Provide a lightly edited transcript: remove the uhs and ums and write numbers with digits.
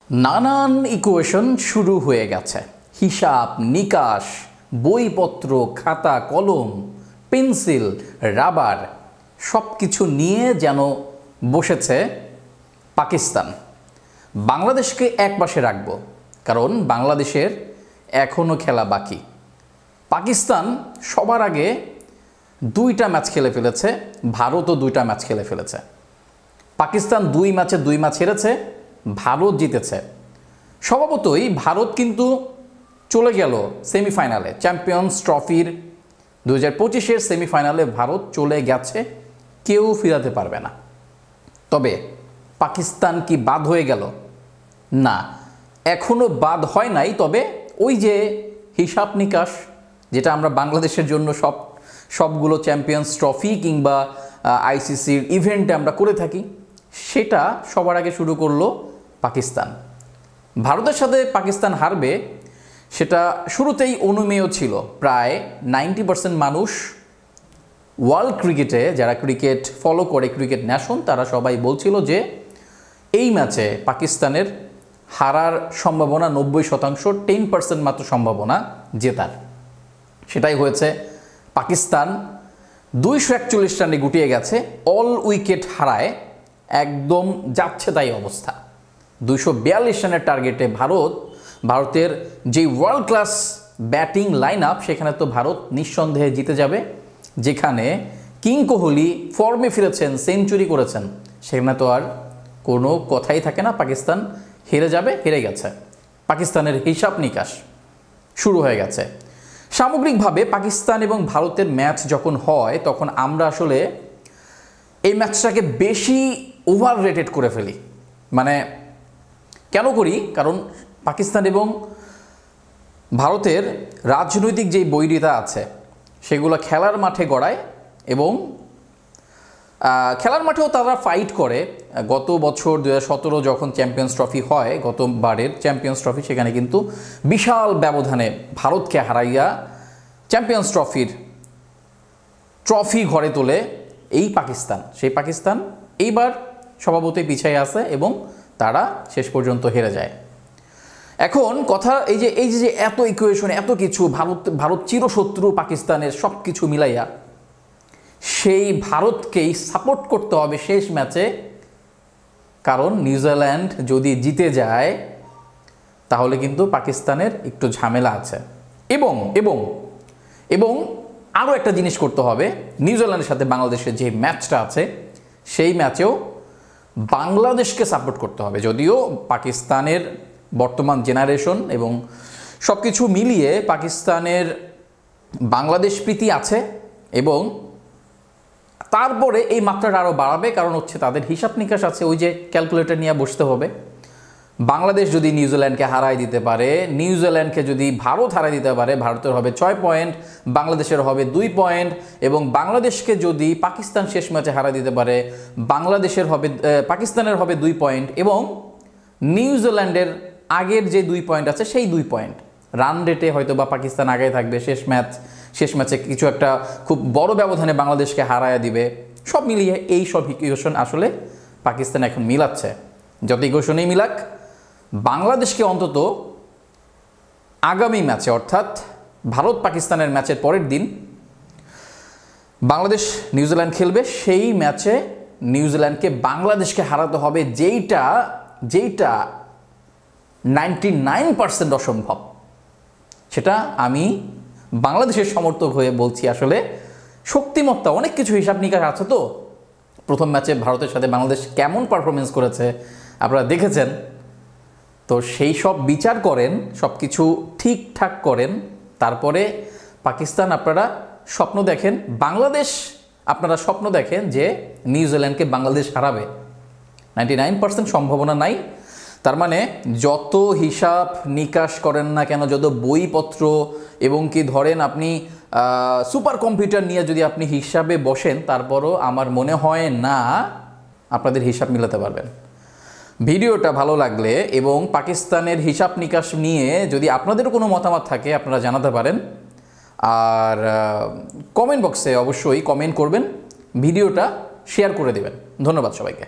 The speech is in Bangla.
নানান ইকুয়েশন শুরু হয়ে গেছে। হিসাব নিকাশ, বইপত্র, খাতা কলম, পেন্সিল, রাবার সব কিছু নিয়ে যেন বসেছে পাকিস্তান। বাংলাদেশকে একপাশে রাখবো, কারণ বাংলাদেশের এখনও খেলা বাকি। পাকিস্তান সবার আগে 2টা ম্যাচ খেলে ফেলেছে, ভারতও 2টা ম্যাচ খেলে ফেলেছে। পাকিস্তান 2 ম্যাচে 2 ম্যাচ হেরেছে, ভারত জিতেছে। স্বভাবতই ভারত কিন্তু চলে গেল সেমিফাইনালে, চ্যাম্পিয়ন্স ট্রফির 2025-এর সেমিফাইনালে ভারত চলে গেছে, কেউ ফিরাতে পারবে না। তবে পাকিস্তান কি বাদ হয়ে গেল? না, এখনও বাদ হয় নাই। তবে ওই যে হিসাব নিকাশ, যেটা আমরা বাংলাদেশের জন্য সবগুলো চ্যাম্পিয়ন্স ট্রফি কিংবা আইসিসির ইভেন্টে আমরা করে থাকি, সেটা সবার আগে শুরু করলো পাকিস্তান। ভারতের সাথে পাকিস্তান হারবে সেটা শুরুতেই অনুমেয় ছিল। প্রায় 90% মানুষ ওয়ার্ল্ড ক্রিকেটে, যারা ক্রিকেট ফলো করে, ক্রিকেট ন্যাশন, তারা সবাই বলছিল যে এই ম্যাচে পাকিস্তানের হারার সম্ভাবনা 90%, 10% মাত্র সম্ভাবনা জেতার। সেটাই হয়েছে। পাকিস্তান 241 রানে গুটিয়ে গেছে, অল উইকেট হারায় একদম যাচ্ছে তাই অবস্থা। 242 রানের টার্গেটে ভারতের যে world class batting line up, সেখানে তো ভারত নিঃসন্দেহে জিতে যাবে। যেখানে কিং কোহলি ফর্মে ফিরেছেন, সেঞ্চুরি করেছেন, সেখানে তো আর কোনো কথাই থাকে না, পাকিস্তান হেরে যাবে, হেরে গেছে। পাকিস্তানের হিসাব নিকাশ শুরু হয়ে গেছে। সামগ্রিকভাবে পাকিস্তান এবং ভারতের ম্যাচ যখন হয়, তখন আমরা আসলে এই ম্যাচটাকে বেশি ওভার রেটেড করে ফেলি। মানে কেন করি? কারণ পাকিস্তান এবং ভারতের রাজনৈতিক যেই বৈরিতা আছে, সেগুলো খেলার মাঠে গড়ায় এবং খেলার মাঠেও তারা ফাইট করে। গত বছর 2017 যখন চ্যাম্পিয়ন্স ট্রফি হয়, গতবারের চ্যাম্পিয়ন্স ট্রফি, সেখানে কিন্তু বিশাল ব্যবধানে ভারতকে হারাইয়া চ্যাম্পিয়ন্স ট্রফি ঘরে তোলে এই পাকিস্তান। সেই পাকিস্তান এইবার স্বভাবতই পিছিয়ে আছে এবং তারা শেষ পর্যন্ত হেরে যায়। এখন কথা এই যে এত ইকুয়েশন, এত কিছু, ভারত চিরশত্রু পাকিস্তানের, সব কিছু মিলাইয়া সেই ভারতকেই সাপোর্ট করতে হবে শেষ ম্যাচে। কারণ নিউজিল্যান্ড যদি জিতে যায়, তাহলে কিন্তু পাকিস্তানের একটু ঝামেলা আছে। এবং এবং এবং আরও একটা জিনিস করতে হবে, নিউজিল্যান্ডের সাথে বাংলাদেশের যে ম্যাচটা আছে, সেই ম্যাচেও বাংলাদেশকে সাপোর্ট করতে হবে। যদিও পাকিস্তানের বর্তমান জেনারেশন এবং সব কিছু মিলিয়ে পাকিস্তানের বাংলাদেশ প্রীতি আছে, এবং তারপরে এই মাত্রাটা আরও বাড়াবে। কারণ হচ্ছে তাদের হিসাব নিকাশ আছে, ওই যে ক্যালকুলেটর নিয়ে বসতে হবে। বাংলাদেশ যদি নিউজিল্যান্ডকে হারাই দিতে পারে, নিউজিল্যান্ডকে যদি ভারত হারাই দিতে পারে, ভারতের হবে 6 পয়েন্ট, বাংলাদেশের হবে 2 পয়েন্ট, এবং বাংলাদেশকে যদি পাকিস্তান শেষ ম্যাচে হারাই দিতে পারে, পাকিস্তানের হবে 2 পয়েন্ট, এবং নিউজিল্যান্ডের আগের যে 2 পয়েন্ট আছে, সেই 2 পয়েন্ট। রান রেটে হয়তো বা পাকিস্তান আগে থাকবে, শেষ ম্যাচে কিছু একটা খুব বড় ব্যবধানে বাংলাদেশকে হারায়া দিবে। সব মিলিয়ে এই সব ইকুয়েশন আসলে পাকিস্তান এখন মিলাচ্ছে। যত ইকুয়েশনেই মিলাক, বাংলাদেশকে অন্তত আগামী ম্যাচে, অর্থাৎ ভারত পাকিস্তানের ম্যাচের পরের দিন বাংলাদেশ নিউজিল্যান্ড খেলবে, সেই ম্যাচে নিউজিল্যান্ডকে বাংলাদেশকে হারাতে হবে, যেইটা 99% অসম্ভব। সেটা আমি বাংলাদেশের সমর্থক হয়ে বলছি। আসলে শক্তিমত্তা, অনেক কিছু হিসাব নিকাশ আছে। তো প্রথম ম্যাচে ভারতের সাথে বাংলাদেশ কেমন পারফরমেন্স করেছে আপনারা দেখেছেন। তো সেই সব বিচার করেন, সব কিছু ঠিকঠাক করেন, তারপরে পাকিস্তান আপনারা স্বপ্ন দেখেন, বাংলাদেশ আপনারা স্বপ্ন দেখেন যে নিউজিল্যান্ডকে বাংলাদেশ হারাবে। 99% সম্ভাবনা নাই। তার মানে যত হিসাব নিকাশ করেন না কেন, যত বইপত্র, এবং কি ধরেন আপনি সুপার কম্পিউটার নিয়ে যদি আপনি হিসাবে বসেন, তারপরও আমার মনে হয় না আপনাদের হিসাব মিলাতে পারবেন। ভিডিওটা ভালো লাগলে এবং পাকিস্তানের হিসাব নিকাশ নিয়ে যদি আপনাদেরও কোনো মতামত থাকে, আপনারা জানাতে পারেন। আর কমেন্ট বক্সে অবশ্যই কমেন্ট করবেন, ভিডিওটা শেয়ার করে দেবেন। ধন্যবাদ সবাইকে।